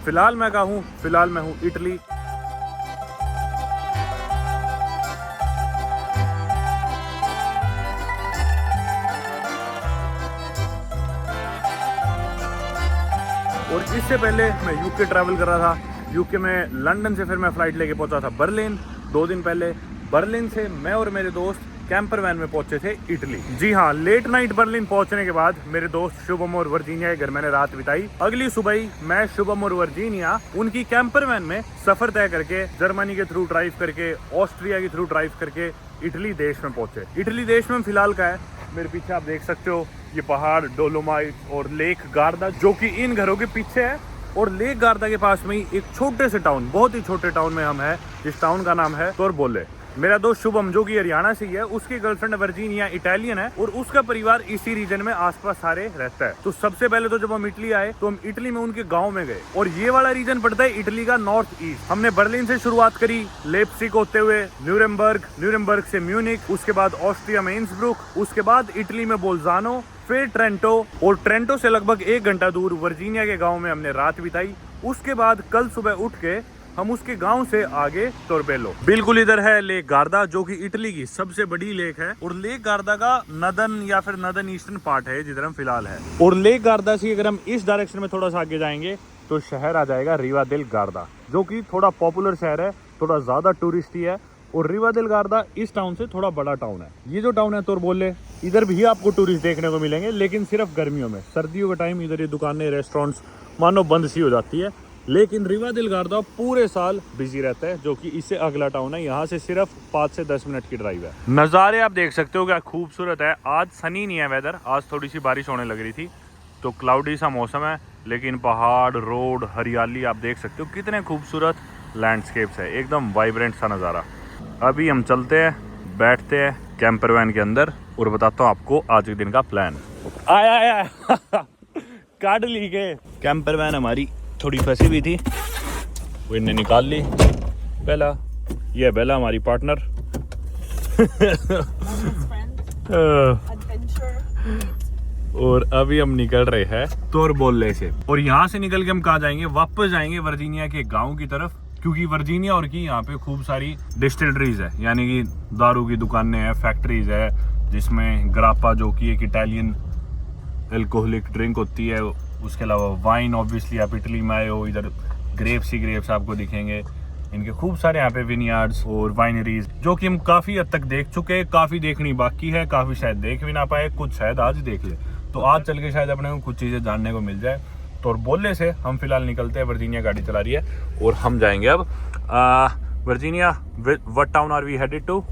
फिलहाल मैं कहाँ हूँ? फिलहाल मैं हूँ इटली। और इससे पहले मैं यूके ट्रैवल कर रहा था। यूके में लंदन से फिर मैं फ्लाइट लेके पहुंचा था बर्लिन 2 दिन पहले। बर्लिन से मैं और मेरे दोस्त कैंपर वैन में पहुंचे थे इटली। जी हाँ, लेट नाइट बर्लिन पहुंचने के बाद मेरे दोस्त शुभम और वर्जीनिया के घर मैंने रात बिताई। अगली सुबह ही मैं, शुभम और वर्जीनिया उनकी कैंपर वैन में सफर तय करके जर्मनी के थ्रू ड्राइव करके, ऑस्ट्रिया के थ्रू ड्राइव करके इटली देश में पहुंचे। इटली देश में फिलहाल का है, मेरे पीछे आप देख सकते हो ये पहाड़, डोलोमाइट और लेक गार्दा, जो कि इन घरों के पीछे है। और लेक गार्दा के पास में ही एक छोटे से टाउन, बहुत ही छोटे टाउन में हम हैं, जिस टाउन का नाम है तोरबोले। मेरा दोस्त शुभम जो कि हरियाणा से ही है, उसकी गर्लफ्रेंड वर्जीनिया इटालियन है और उसका परिवार इसी रीजन में आसपास सारे रहता है। तो सबसे पहले तो जब हम इटली आए तो हम इटली में उनके गांव में गए। और ये वाला रीजन पड़ता है इटली का नॉर्थ ईस्ट। हमने बर्लिन से शुरुआत करी, लेप्सिक होते हुए न्यूरेमबर्ग से म्यूनिक, उसके बाद ऑस्ट्रिया में इंसब्रुक, उसके बाद इटली में बोल्जानो, फिर ट्रेंटो, और ट्रेंटो से लगभग 1 घंटा दूर वर्जीनिया के गाँव में हमने रात बिताई। उसके बाद कल सुबह उठ के हम उसके गांव से आगे तोरबेलो। बिल्कुल इधर है लेक गार्दा, जो कि इटली की सबसे बड़ी लेक है और लेक गार्दा का नदन या फिर नदन ईस्टर्न पार्ट है जिधर हम फिलहाल है। और लेक गार्दा से अगर हम इस डायरेक्शन में थोड़ा सा आगे जाएंगे तो शहर आ जाएगा रिवा देल गार्दा, जो कि थोड़ा पॉपुलर शहर है, थोड़ा ज्यादा टूरिस्टी है। और रिवा देल गार्दा इस टाउन से थोड़ा बड़ा टाउन है। ये जो टाउन है तोरबोले, इधर भी आपको टूरिस्ट देखने को मिलेंगे, लेकिन सिर्फ गर्मियों में। सर्दियों के टाइम इधर ये दुकानें, रेस्टोरेंट्स मानो बंद सी हो जाती है। लेकिन रिवा देल गार्दा पूरे साल बिजी रहता है, जो कि इससे अगला टाउन है। यहाँ से सिर्फ 5 से 10 मिनट की ड्राइव है। नज़ारे आप देख सकते हो क्या खूबसूरत है। आज सनी नहीं है वेदर, आज थोड़ी सी बारिश होने लग रही थी, तो क्लाउडी सा मौसम है, लेकिन पहाड़, रोड, हरियाली आप देख सकते हो, कितने खूबसूरत लैंडस्केप्स है, एकदम वाइब्रेंट सा नज़ारा। अभी हम चलते हैं, बैठते हैं कैंपर वैन के अंदर और बताता हूँ आपको आज के दिन का प्लान। आया काट ली के कैंपर वैन हमारी थोड़ी फंसी हुई थी, वो इन्हें निकाल ली। बेला हमारी पार्टनर और अभी हम निकल रहे हैं तोरबोले से। और यहाँ से निकल के हम कहाँ जाएंगे? वापस जाएंगे वर्जीनिया के गांव की तरफ, क्योंकि वर्जीनिया और की यहाँ पे खूब सारी डिस्टिलरीज है, यानी कि दारू की दुकानें हैं, फैक्ट्रीज है, जिसमें ग्रापा जो कि एक इटालियन एल्कोहलिक ड्रिंक होती है। उसके अलावा वाइन, ऑब्वियसली आप इटली में आए हो, इधर ग्रेप्स ही ग्रेप्स आपको दिखेंगे। इनके खूब सारे यहाँ पे विनयार्ड्स और वाइनरीज, जो कि हम काफ़ी हद तक देख चुके हैं, काफ़ी देखनी बाकी है, काफ़ी शायद देख भी ना पाए, कुछ शायद आज देख ले। तो आज चल के शायद अपने को कुछ चीज़ें जानने को मिल जाए। तो बोलने से हम फिलहाल निकलते हैं, वर्जीनिया गाड़ी चला रही है और हम जाएंगे अब Virginia. What town are we headed to?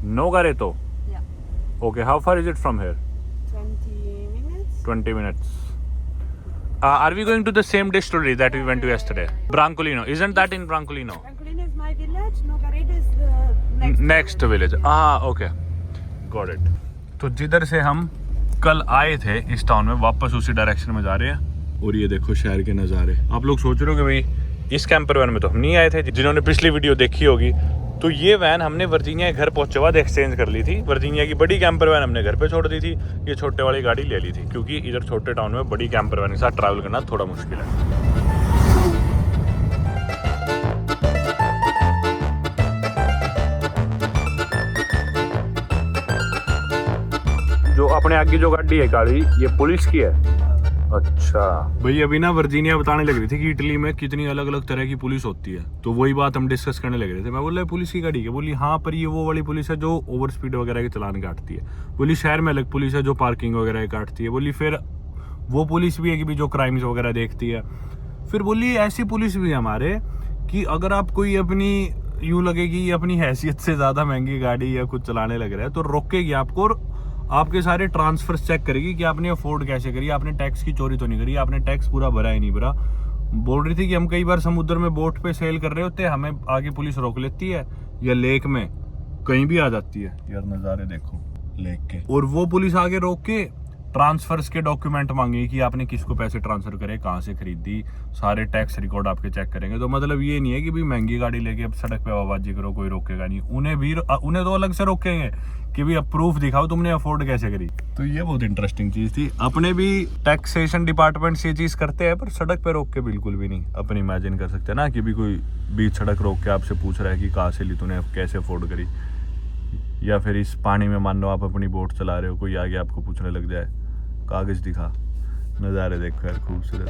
नोगारेतो। Okay, how far is it from here? 20 minutes. Are we going to the same distillery that we went to yesterday? Brancolino. Isn't that in Brancolino? Brancolino is my village. Nogaredo is the next village. Okay. Got it. तो जिधर से हम कल आए थे इस town में, वापस उसी डायरेक्शन में जा रहे हैं। और ये देखो शहर के नज़ारे। आप लोग सोच रहे हो कि भाई इस कैंपर वैन में तो हम नहीं आए थे। जिन्होंने पिछली वीडियो देखी होगी, तो ये वैन हमने वर्जीनिया के घर पहुंचे बाद एक्सचेंज कर ली थी। वर्जीनिया की बड़ी कैंपर वैन हमने घर पे छोड़ दी थी, ये छोटे वाली गाड़ी ले ली थी, क्योंकि इधर छोटे टाउन में बड़ी कैंपर वैन के साथ ट्रैवल करना थोड़ा मुश्किल है। जो अपने आगे जो गाड़ी है गाड़ी, ये पुलिस की है। अच्छा भाई, अभी ना वर्जीनिया बताने लग रही थी कि इटली में कितनी अलग अलग तरह की पुलिस होती है, तो वही बात हम डिस्कस करने लग रहे थे। मैं बोल रहा पुलिस की गाड़ी है? बोली हाँ, पर ये वो वाली पुलिस है जो ओवर स्पीड वगैरह के चलान काटती है। बोली शहर में अलग पुलिस है जो पार्किंग वगैरह काटती है। बोली फिर वो पुलिस भी है कि भी जो क्राइम्स वगैरह देखती है। फिर बोली ऐसी पुलिस भी है हमारे कि अगर आप कोई अपनी यूँ लगेगी अपनी हैसियत से ज़्यादा महंगी गाड़ी या कुछ चलाने लग रहा है, तो रोकेगी आपको और आपके सारे ट्रांसफर्स चेक करेगी कि आपने अफोर्ड कैसे करी, आपने टैक्स की चोरी तो नहीं करी, आपने टैक्स पूरा भरा है नहीं भरा। बोल रही थी कि हम कई बार समुद्र में बोट पे सेल कर रहे होते हैं, हमें आगे पुलिस रोक लेती है, या लेक में कहीं भी आ जाती है। यार नज़ारे देखो लेक के। और वो पुलिस आगे रोक के ट्रांसफर्स के डॉक्यूमेंट मांगे कि आपने किसको पैसे ट्रांसफर करे, कहाँ से खरीदी, सारे टैक्स रिकॉर्ड आपके चेक करेंगे। तो मतलब ये नहीं है कि भाई महंगी गाड़ी लेके अब सड़क पे आवाबाजी करो, कोई रोकेगा नहीं। उन्हें तो अलग से रोकेंगे कि भाई अब प्रूफ दिखाओ तुमने अफोर्ड कैसे करी। तो ये बहुत इंटरेस्टिंग चीज़ थी। अपने भी टैक्सेशन डिपार्टमेंट से ये चीज़ करते हैं, पर सड़क पे रोक के बिल्कुल भी नहीं। अपन इमेजिन कर सकते हैं ना कि भी कोई बीच सड़क रोक के आपसे पूछ रहा है कि कहाँ से ली तूने, कैसे अफोर्ड करी। या फिर इस पानी में मान लो आप अपनी बोट चला रहे हो, कोई आगे आपको पूछने लग जाए कागज दिखा। नज़ारे देखो यार खूबसूरत।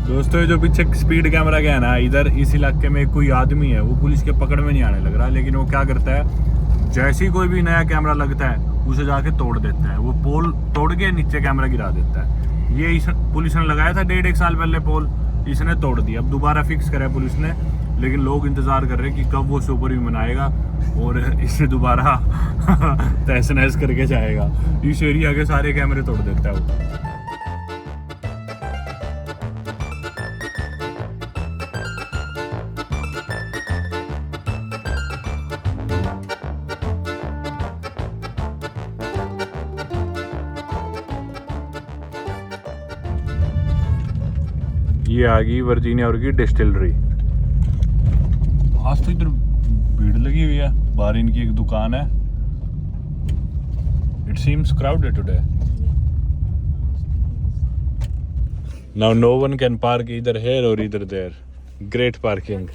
दोस्तों ये जो पीछे स्पीड कैमरा गया ना, इधर इस इलाके में कोई आदमी है, वो पुलिस के पकड़ में नहीं आने लग रहा, लेकिन वो क्या करता है, जैसे ही कोई भी नया कैमरा लगता है उसे जाके तोड़ देता है। वो पोल तोड़ के नीचे कैमरा गिरा देता है। ये पुलिस ने लगाया था 1.5 साल पहले पोल, इसने तोड़ दिया। अब दोबारा फिक्स करा पुलिस ने, लेकिन लोग इंतजार कर रहे हैं कि कब वो सुपर ह्यूमन आएगा और इसे दोबारा तहस नहस करके जाएगा। इस एरिया के सारे कैमरे तोड़ देता है वो। ये आ गई वर्जीनिया और की डिस्टिलरी। आज तो इधर भीड़ लगी हुई है, बाहर इनकी एक दुकान है। It seems crowded today. Now no one can park इधर हियर और इधर there. Great parking.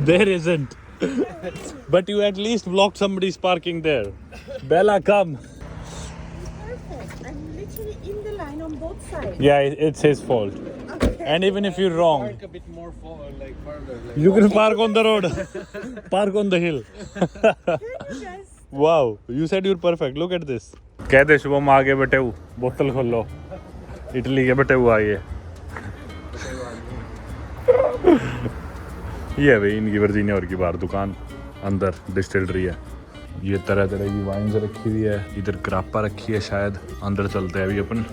There isn't, but you at least block somebody's parking there. बेला कम। On both sides. Yeah, it's his fault. Okay. And even if you're wrong, Park a bit more like further. Like you can park on the road. Park on the hill. Can you guys? Wow, you said you're perfect. Look at this. कहते शुभम आगे बैठे हूँ, बोतल खोल लो। Italy के बैठे हुआ ये। ये भाई इनकी वर्जीनिया और की बाहर दुकान, अंदर डिस्टिलरी है। ये तरह तरह की वाइन्स रखी हुई है, इधर क्रापा रखी है शायद। अंदर चलते हैं अभी अपन।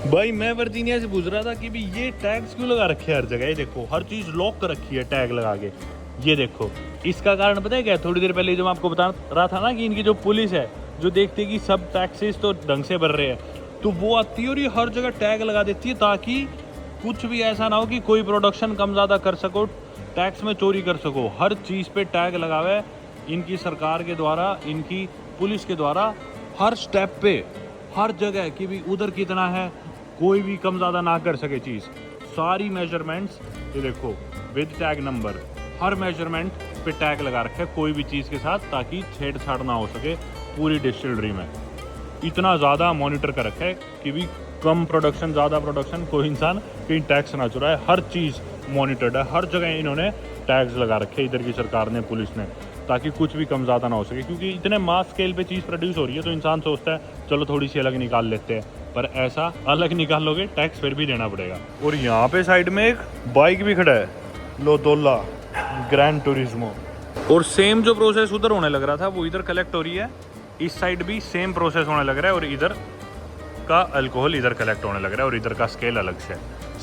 भाई मैं वर्जीनिया से पूछ रहा था कि भी ये टैग्स क्यों लगा रखे हैं हर जगह। ये देखो हर चीज़ लॉक कर रखी है टैग लगा के। ये देखो इसका कारण पता है क्या? थोड़ी देर पहले जो मैं आपको बता रहा था ना कि इनकी जो पुलिस है जो देखती है कि सब टैक्सेस तो ढंग से भर रहे हैं, तो वो आती है और ये हर जगह टैग लगा देती है ताकि कुछ भी ऐसा ना हो कि कोई प्रोडक्शन कम ज़्यादा कर सको, टैक्स में चोरी कर सको। हर चीज़ पे टैग लगा हुआ है इनकी सरकार के द्वारा, इनकी पुलिस के द्वारा, हर स्टेप पे हर जगह कि भी उधर कितना है, कोई भी कम ज़्यादा ना कर सके चीज़। सारी मेजरमेंट्स ये देखो with tag number, her measurement पे टैग लगा रखा है कोई भी चीज़ के साथ, ताकि छेड़छाड़ ना हो सके पूरी डिस्टिलरी में। इतना ज़्यादा मॉनिटर कर रखा है कि भी कम प्रोडक्शन ज़्यादा प्रोडक्शन, कोई इंसान कहीं टैक्स ना चुराए। हर चीज़ मॉनिटर्ड है, हर जगह इन्होंने टैग्स लगा रखे इधर की सरकार ने, पुलिस ने, ताकि कुछ भी कम ज़्यादा ना हो सके। क्योंकि इतने मास स्केल पे चीज़ प्रोड्यूस हो रही है तो इंसान सोचता है चलो थोड़ी सी अलग निकाल लेते हैं, पर ऐसा अलग निकालोगे टैक्स फिर भी देना पड़ेगा। और यहाँ पे साइड में एक बाइक भी खड़ा है, लोतोला ग्रैंड टूरिज्मो। और सेम जो प्रोसेस उधर होने लग रहा था वो इधर कलेक्ट हो रही है। इस साइड भी सेम प्रोसेस होने लग रहा है और इधर का अल्कोहल इधर कलेक्ट होने लग रहा है और इधर का स्केल अलग से।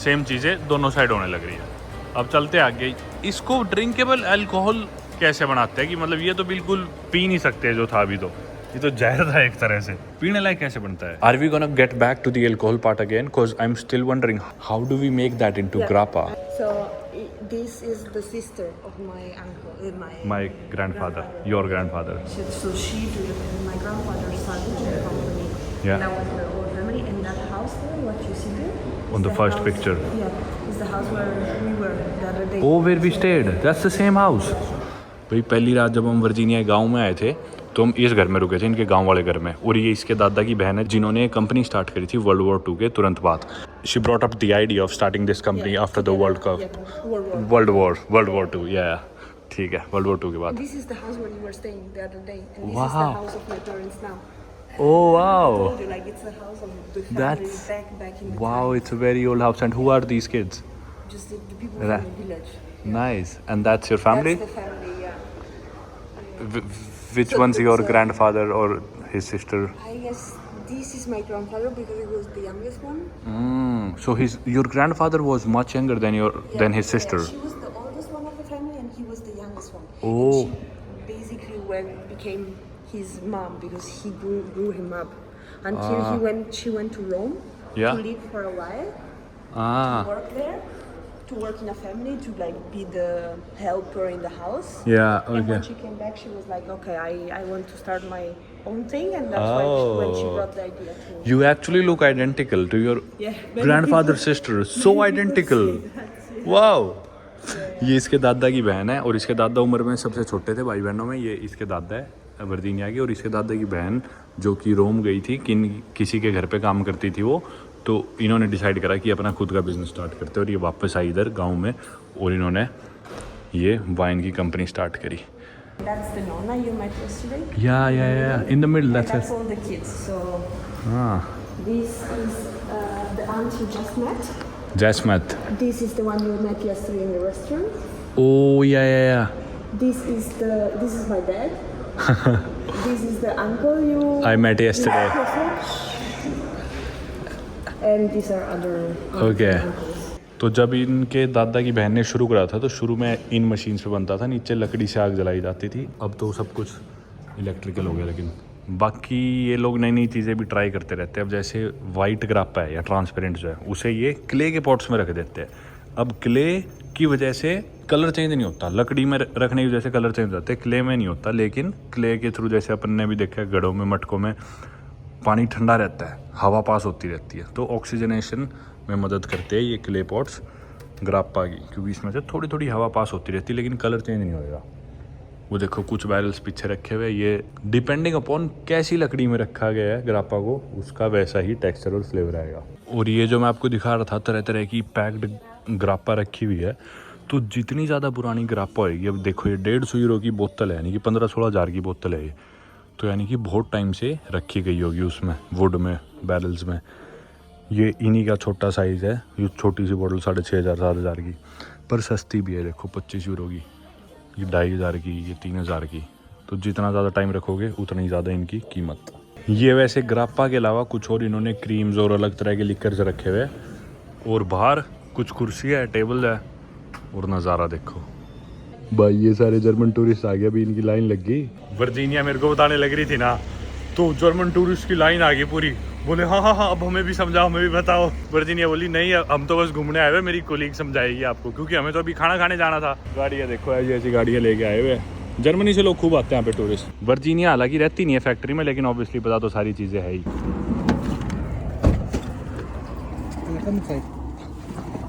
सेम चीज़ें दोनों साइड होने लग रही है। अब चलते आगे। इसको ड्रिंकेबल अल्कोहल कैसे बनाते हैं कि मतलब ये तो बिल्कुल पी नहीं सकते जो था अभी, तो ये तो जहर था एक तरह से। पीने लायक कैसे बनता है? Are we gonna get back to the alcohol part again? Because I'm still wondering how do we make that into grappa? So this is the sister of my uncle, My grandfather, your grandfather. So she, my grandfather started the company. Yeah. Now with the whole family, and that house there, what you see there, is On the first house, picture. Yeah, is the house where we were the other day. Oh, where we stayed. That's the same house. भाई पहली रात जब हम Virginia गांव में आए थे तो हम इस घर में रुके थे, इनके गांव वाले घर में। और ये इसके दादा की बहन है जिन्होंने कंपनी स्टार्ट करी थी वर्ल्ड वॉर 2 के तुरंत बाद। She brought up the idea of starting this company after the world war 2। या ठीक है, वर्ल्ड वॉर 2 के बाद। This is the house where we were staying the other day, and this is Wow. the house of my parents now. Oh wow. I told you, like it's the house of the family That's back in the wow, time. it's a very old house. And who are these kids? Just the people from the village. Nice. And that's your family? That's the family, yeah. Which So one's your it's, grandfather or his sister? I guess this is my grandfather because he was the youngest one. So your grandfather was much younger than than his sister. Yeah, she was the oldest one of the family and he was the youngest one. Oh. And she basically became his mom because he grew him up until she went to Rome Yeah. to live for a while, Ah. work there, to work in a family, to like be the helper in the house. Yeah. And Okay. when she came back, she was like, okay, I want to start my own thing, and that's why when she brought the idea to You actually look identical to your Yeah, many grandfather's sister. So identical. Wow. ये इसके दादा की बहन है और इसके दादा उम्र में सबसे छोटे थे भाई बहनों में। ये इसके दादा है वर्जीनिया की और इसके दादा की बहन जो कि रोम गई थी किसी के घर पे काम करती थी वो, तो इन्होंने डिसाइड करा कि अपना खुद का बिजनेस स्टार्ट करते और ये वापस आई इधर गांव में और इन्होंने ये वाइन की कंपनी स्टार्ट करी। That's the nonna you met yesterday. Yeah. In the middle, And that's that's it. all the kids. So Ah, this is the aunt you just met. Jasmine. This is the one you met yesterday in the restaurant. Oh, yeah. This is my dad. This is the uncle you I met yesterday. And these are other Okay. uncles. तो जब इनके दादा की बहन ने शुरू करा था तो शुरू में इन मशीन्स पे बनता था, नीचे लकड़ी से आग जलाई जाती थी। अब तो सब कुछ इलेक्ट्रिकल हो गया, लेकिन बाकी ये लोग नई नई चीज़ें भी ट्राई करते रहते हैं। अब जैसे वाइट ग्रापा है या ट्रांसपेरेंट जो है उसे ये क्ले के पॉट्स में रख देते हैं। अब क्ले की वजह से कलर चेंज नहीं होता, लकड़ी में रखने की वजह से कलर चेंज होता है, क्ले में नहीं होता। लेकिन क्ले के थ्रू जैसे अपन ने भी देखा है घड़ों में मटकों में पानी ठंडा रहता है, हवा पास होती रहती है, तो ऑक्सीजनेशन में मदद करते हैं ये क्ले पॉट्स ग्रापा की, क्योंकि इसमें से थोड़ी थोड़ी हवा पास होती रहती है लेकिन कलर चेंज नहीं होएगा। वो देखो कुछ बैरल्स पीछे रखे हुए, ये डिपेंडिंग अपॉन कैसी लकड़ी में रखा गया है ग्रापा को, उसका वैसा ही टेक्सचर और फ्लेवर आएगा। और ये जो मैं आपको दिखा रहा था तरह तरह की पैक्ड ग्रापा रखी हुई है, तो जितनी ज़्यादा पुरानी ग्रापा होएगी, अब देखो ये 150 यूरो की बोतल है, यानी कि 15-16 हज़ार की बोतल है ये, तो यानी कि बहुत टाइम से रखी गई होगी उसमें, वुड में, बैरल्स में। ये इन्हीं का छोटा साइज़ है, ये छोटी सी बोतल 6500-7000 की, पर सस्ती भी है। देखो 25 यूरो की, ये 2500 की, ये 3000 की। तो जितना ज़्यादा टाइम रखोगे उतना ही ज़्यादा इनकी कीमत। ये वैसे ग्रापा के अलावा कुछ और इन्होंने क्रीम्स और अलग तरह के लिकर्स रखे हुए, और बाहर कुछ कुर्सी है, टेबल है, और नज़ारा देखो भाई। ये सारे जर्मन टूरिस्ट आ गए, अभी इनकी लाइन लग गई। वर्जीनिया मेरे को बताने लग रही थी ना, तो जर्मन टूरिस्ट की लाइन आ गई पूरी। बोले हाँ, अब हमें भी समझाओ, हमें भी बताओ। वर्जीनिया बोली नहीं, हम तो बस घूमने आए हुए, मेरी कोलीग समझाएगी आपको, क्योंकि हमें तो अभी खाना खाने जाना था। गाड़ियाँ देखो, ऐसी ऐसी गाड़ियाँ लेके आए हुए। जर्मनी से लोग खूब आते हैं यहाँ पे टूरिस्ट। वर्जीनिया हालांकि रहती नहीं है फैक्ट्री में, लेकिन ऑब्वियसली पता तो सारी चीज़ें है ही।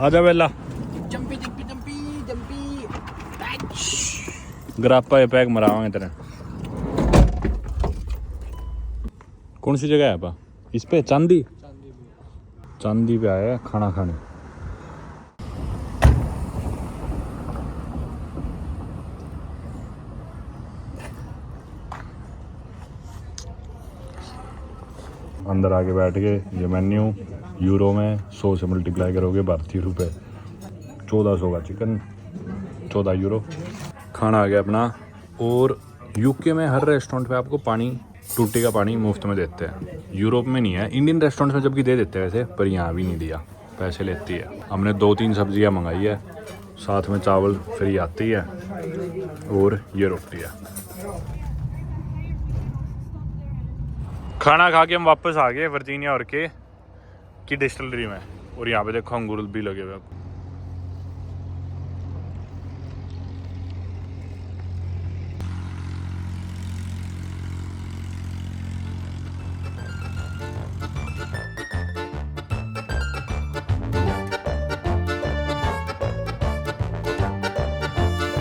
आजा बेला, ग्रापा ये पैक मरावांगे तेरे। कौन सी जगह है आपा? इस पे चांदी पे आया है खाना खाने। अंदर आके बैठ के ये मेन्यू यूरो में 100 से मल्टीप्लाई करोगे भारतीय रुपए, 1400 का चिकन, 14 यूरो। खाना आ गया अपना। और यूके में हर रेस्टोरेंट पे आपको पानी, टूटी का पानी मुफ्त में देते हैं। यूरोप में नहीं है, इंडियन रेस्टोरेंट में जबकि दे देते हैं वैसे, पर यहाँ भी नहीं दिया, पैसे लेती है। हमने 2-3 सब्जियाँ मंगाई है, साथ में चावल फ्री आती है, और ये रोटी है। खाना खा के हम वापस आ गए वर्जीनिया और की डिस्टिलरी में, और यहाँ पे देखो अंगूर भी लगे हुए हैं।